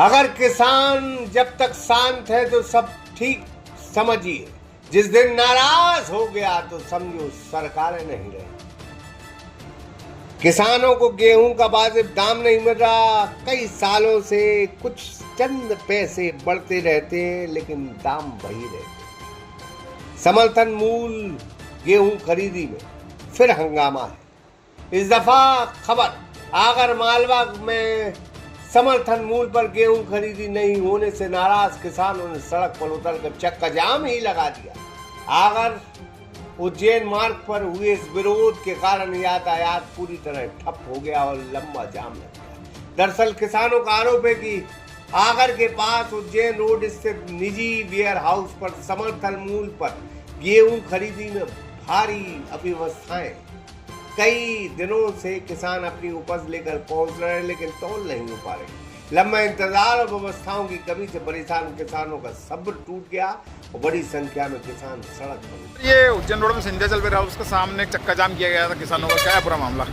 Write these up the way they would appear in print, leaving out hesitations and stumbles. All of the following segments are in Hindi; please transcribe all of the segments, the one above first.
अगर किसान जब तक शांत है तो सब ठीक समझिए, जिस दिन नाराज हो गया तो समझो सरकारें नहीं रही। किसानों को गेहूं का वाजिब दाम नहीं मिल रहा, कई सालों से कुछ चंद पैसे बढ़ते रहते हैं लेकिन दाम वही रहते। समर्थन मूल्य गेहूं खरीदी में फिर हंगामा है। इस दफा खबर आगर मालवा में समर्थन मूल्य पर गेहूं खरीदी नहीं होने से नाराज किसानों ने सड़क पर उतरकर चक्का जाम ही लगा दिया। आगर उज्जैन मार्ग पर हुए इस विरोध के कारण यातायात पूरी तरह ठप हो गया और लंबा जाम लग गया। दरअसल किसानों का आरोप है कि आगर के पास उज्जैन रोड स्थित निजी वेयर हाउस पर समर्थन मूल्य पर गेहूं खरीदी में भारी अव्यवस्थाएं। कई दिनों से किसान अपनी उपज लेकर पहुंच रहे हैं लेकिन तौल नहीं हो पा रहे। लंबा इंतजार और व्यवस्थाओं की कमी से परेशान किसानों का सब्र टूट गया और बड़ी संख्या में किसान सड़क पर। ये उज्जैन रोड में सिंध्याचल वेयर हाउस के सामने चक्का जाम किया गया था किसानों का, क्या है पूरा मामला?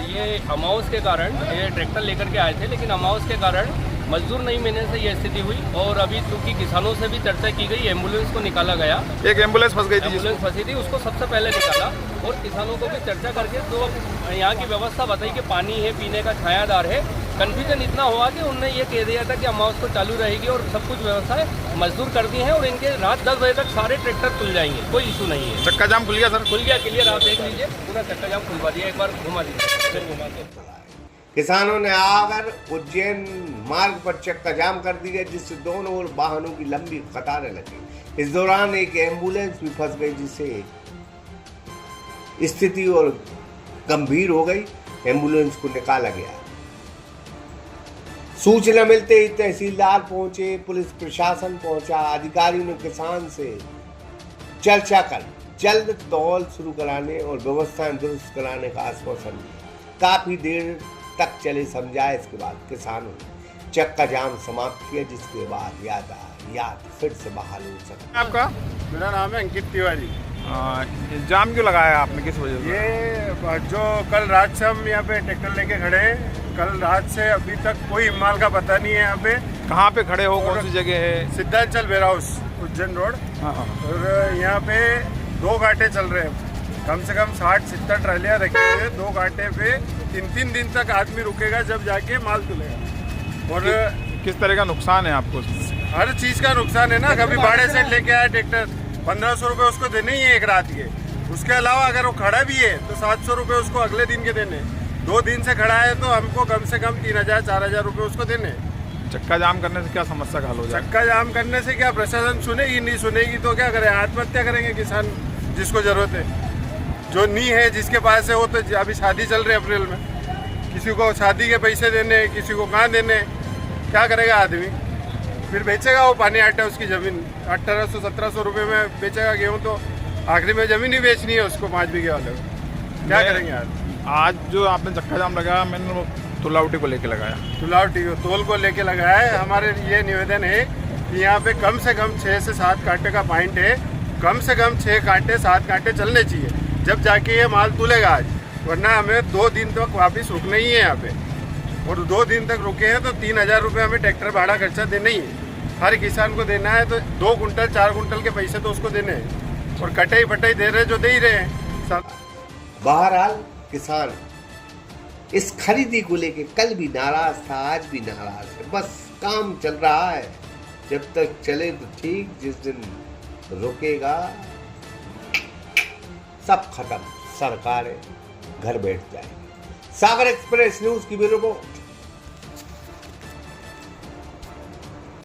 ये अमावस के कारण ये ट्रैक्टर लेकर के आए थे, लेकिन अमावस के कारण मजदूर नहीं मिलने से ये स्थिति हुई और अभी चूंकि किसानों से भी चर्चा की गई, एम्बुलेंस को निकाला गया। एक एम्बुलेंस फंस गई थी, एम्बुलेंस फंसी थी, उसको सबसे पहले निकाला और किसानों को भी चर्चा करके तो यहाँ की व्यवस्था बताई कि पानी है, पीने का छायादार है। कन्फ्यूजन इतना हुआ कि उन्होंने ये कह दिया था कि अमावस को चालू रहेगी और सब कुछ व्यवस्थाएं मजदूर कर दी हैं और इनके रात 10 बजे तक सारे ट्रैक्टर खुल जाएंगे, कोई इशू नहीं है। चक्का जाम खुल गया सर? खुल गया, क्लियर। आप देख लीजिए, पूरा चक्का जाम खुलवा दिया, एक बार घुमा दीजिए, फिर घुमा दीजिए। किसानों ने आकर उज्जैन मार्ग पर चक्का जाम कर दिया जिससे दोनों ओर वाहनों की लंबी कतारें लगी। इस दौरान एक एम्बुलेंस भी फंस गई जिससे स्थिति और गंभीर हो गई। एम्बुलेंस को निकाला गया। सूचना मिलते ही तहसीलदार पहुंचे, पुलिस प्रशासन पहुंचा। अधिकारियों ने किसान से चर्चा कर जल्द तौल शुरू कराने और व्यवस्थाएं दुरुस्त कराने का आश्वासन दिया। काफी देर तक चले समझाए, इसके बाद किसानों ने चक्का जाम समाप्त किया जिसके बाद यातायात फिर से बहाल हो सका। आपका? मेरा नाम है अंकित तिवारी। जाम क्यों लगाया आपने, किस वजह से? ये जो कल रात से हम यहाँ पे ट्रैक्टर लेके खड़े हैं, कल रात से अभी तक कोई माल का पता नहीं है यहाँ पे। कहाँ पे खड़े हो, कौन सी जगह है? सिद्धांचल वेयर हाउस, उज्जैन रोड। और यहाँ पे 2 घाटे चल रहे हैं, कम से कम 60-70 ट्रालियाँ रखी हुई है। 2 घाटे पे 3-3 दिन तक आदमी रुकेगा जब जाके माल तुलेगा। और किस तरह का नुकसान है आपको? हर चीज़ का नुकसान है ना। कभी भाड़े से लेके आया ट्रैक्टर, 1500 रुपये उसको देने ही है एक रात के। उसके अलावा अगर वो खड़ा भी है तो 700 रुपये उसको अगले दिन के देने। 2 दिन से खड़ा है तो हमको कम से कम 3000-4000 रुपये उसको देने। चक्का जाम करने से क्या समस्या का हल हो जाए? चक्का जाम करने से क्या, प्रशासन सुनेगी? नहीं सुनेगी तो क्या करें? आत्महत्या करेंगे किसान जिसको जरूरत है। जो नहीं है, जिसके पास है, वो तो अभी शादी चल रही है अप्रैल में, किसी को शादी के पैसे देने, किसी को कहाँ देने, क्या करेगा आदमी? फिर बेचेगा वो पानी आटा उसकी ज़मीन 1800-1700 रुपये में बेचेगा गेहूँ, तो आखिरी में ज़मीन ही बेचनी है उसको 5 बीघे वाले को। क्या करेंगे आज जो आपने चक्का जाम लगाया, मैंने वो तुलावटी को लेके लगाया। तुलावटी तोल को लेके लगाया है। हमारे ये निवेदन है कि यहाँ पे कम से कम 6 से 7 कांटे का पॉइंट है। कम से कम 6 कांटे 7 कांटे चलने चाहिए जब जाके ये माल तुलेगा आज, वरना हमें 2 दिन तक वापस रुकना ही है यहाँ पे। और 2 दिन तक रुके हैं तो 3000 रुपये हमें ट्रैक्टर भाड़ा खर्चा देना ही है। हर किसान को देना है तो 2 कुंटल 4 कुंटल के पैसे तो उसको देने हैं और कटाई फटाई दे रहे जो दे ही रहे हैं सब। बहरहाल किसान इस खरीदी को लेके कल भी नाराज था, आज भी नाराज है। बस काम चल रहा है, जब तक चले तो ठीक, जिस दिन रुकेगा सब खत्म, सरकारें घर बैठ जाएंगी। सागर एक्सप्रेस न्यूज की ब्यूरो